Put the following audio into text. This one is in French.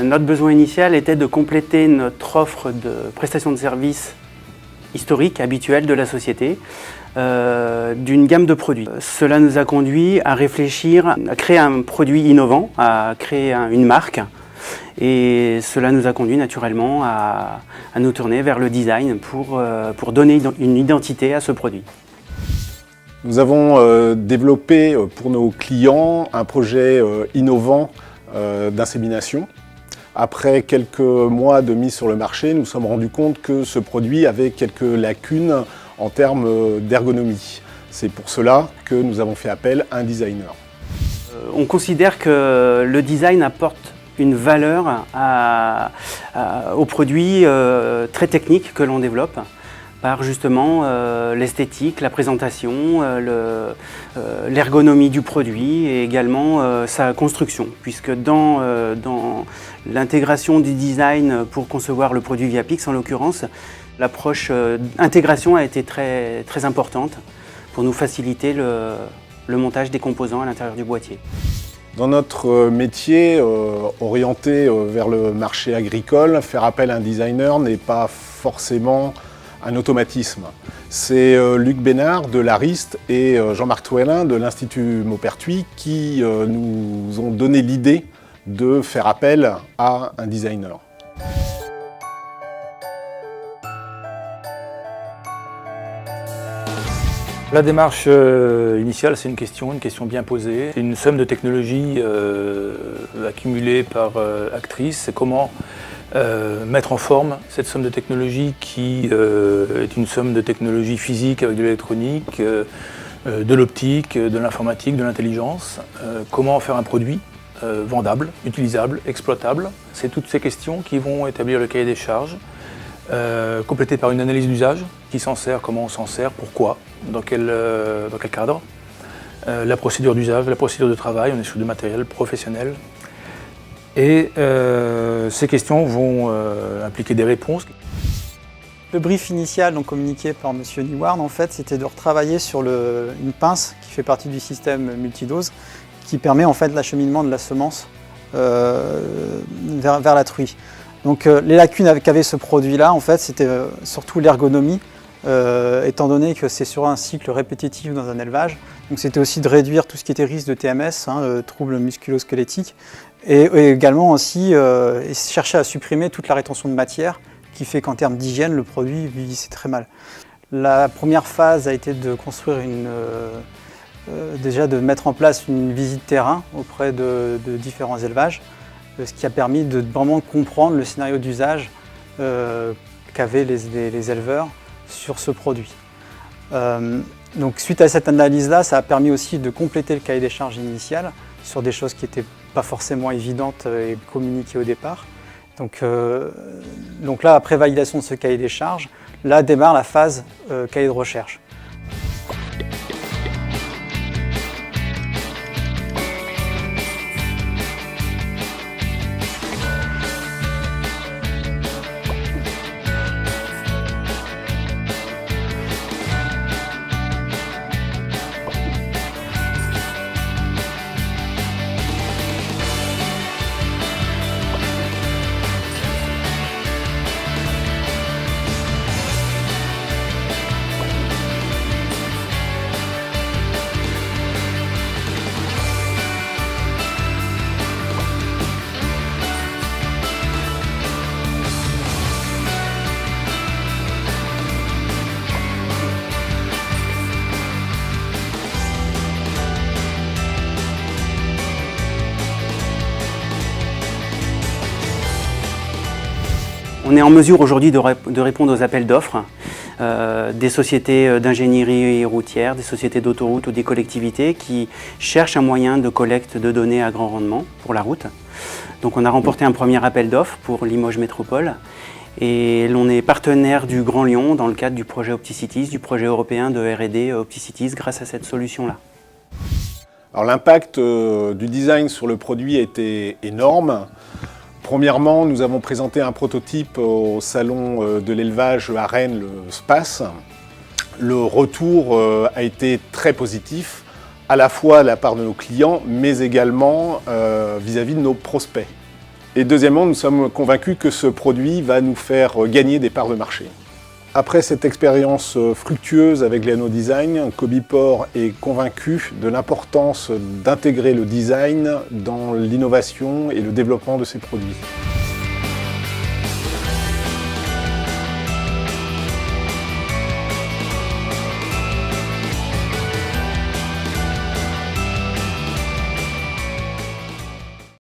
Notre besoin initial était de compléter notre offre de prestation de services historique, habituelle de la société, d'une gamme de produits. Cela nous a conduit à réfléchir, à créer un produit innovant, à créer une marque. Et cela nous a conduit naturellement à nous tourner vers le design pour donner une identité à ce produit. Nous avons développé pour nos clients un projet innovant d'insémination. Après quelques mois de mise sur le marché, nous nous sommes rendus compte que ce produit avait quelques lacunes en termes d'ergonomie. C'est pour cela que nous avons fait appel à un designer. On considère que le design apporte une valeur au produit très technique que l'on développe, par justement l'esthétique, la présentation, l'ergonomie du produit et également sa construction, puisque dans l'intégration du design pour concevoir le produit Viapix, en l'occurrence, l'approche intégration a été très, très importante pour nous faciliter le montage des composants à l'intérieur du boîtier. Dans notre métier orienté vers le marché agricole, faire appel à un designer n'est pas forcément un automatisme. C'est Luc Bénard de l'Ariste et Jean-Marc Touellin de l'Institut Maupertuis qui nous ont donné l'idée de faire appel à un designer. La démarche initiale, c'est une question bien posée. C'est une somme de technologies accumulée par Actrice. C'est comment mettre en forme cette somme de technologies qui est une somme de technologies physiques avec de l'électronique, de l'optique, de l'informatique, de l'intelligence. Comment faire un produit vendable, utilisable, exploitable. C'est toutes ces questions qui vont établir le cahier des charges, complété par une analyse d'usage, qui s'en sert, comment on s'en sert, pourquoi, dans quel cadre, la procédure d'usage, la procédure de travail, on est sur du matériel professionnel. Et ces questions vont impliquer des réponses. Le brief initial donc communiqué par M. Neward, en fait, c'était de retravailler sur une pince qui fait partie du système multidose, qui permet en fait l'acheminement de la semence vers la truie. Donc les lacunes qu'avait ce produit-là, en fait, c'était surtout l'ergonomie, étant donné que c'est sur un cycle répétitif dans un élevage. Donc c'était aussi de réduire tout ce qui était risque de TMS, troubles musculo-squelettiques, et également aussi chercher à supprimer toute la rétention de matière, qui fait qu'en termes d'hygiène, le produit vieillissait très mal. La première phase a été de construire déjà de mettre en place une visite terrain auprès de différents élevages, ce qui a permis de vraiment comprendre le scénario d'usage qu'avaient les éleveurs sur ce produit. Donc suite à cette analyse-là, ça a permis aussi de compléter le cahier des charges initial sur des choses qui n'étaient pas forcément évidentes et communiquées au départ. Donc là, après validation de ce cahier des charges, là démarre la phase cahier de recherche. On est en mesure aujourd'hui de répondre aux appels d'offres des sociétés d'ingénierie routière, des sociétés d'autoroute ou des collectivités qui cherchent un moyen de collecte de données à grand rendement pour la route. Donc on a remporté un premier appel d'offres pour Limoges Métropole et l'on est partenaire du Grand Lyon dans le cadre du projet OptiCities, du projet européen de R&D OptiCities grâce à cette solution-là. Alors l'impact du design sur le produit a été énorme. Premièrement, nous avons présenté un prototype au salon de l'élevage à Rennes, le SPACE. Le retour a été très positif, à la fois de la part de nos clients, mais également vis-à-vis de nos prospects. Et deuxièmement, nous sommes convaincus que ce produit va nous faire gagner des parts de marché. Après cette expérience fructueuse avec Léano Design, Cobiport est convaincu de l'importance d'intégrer le design dans l'innovation et le développement de ses produits.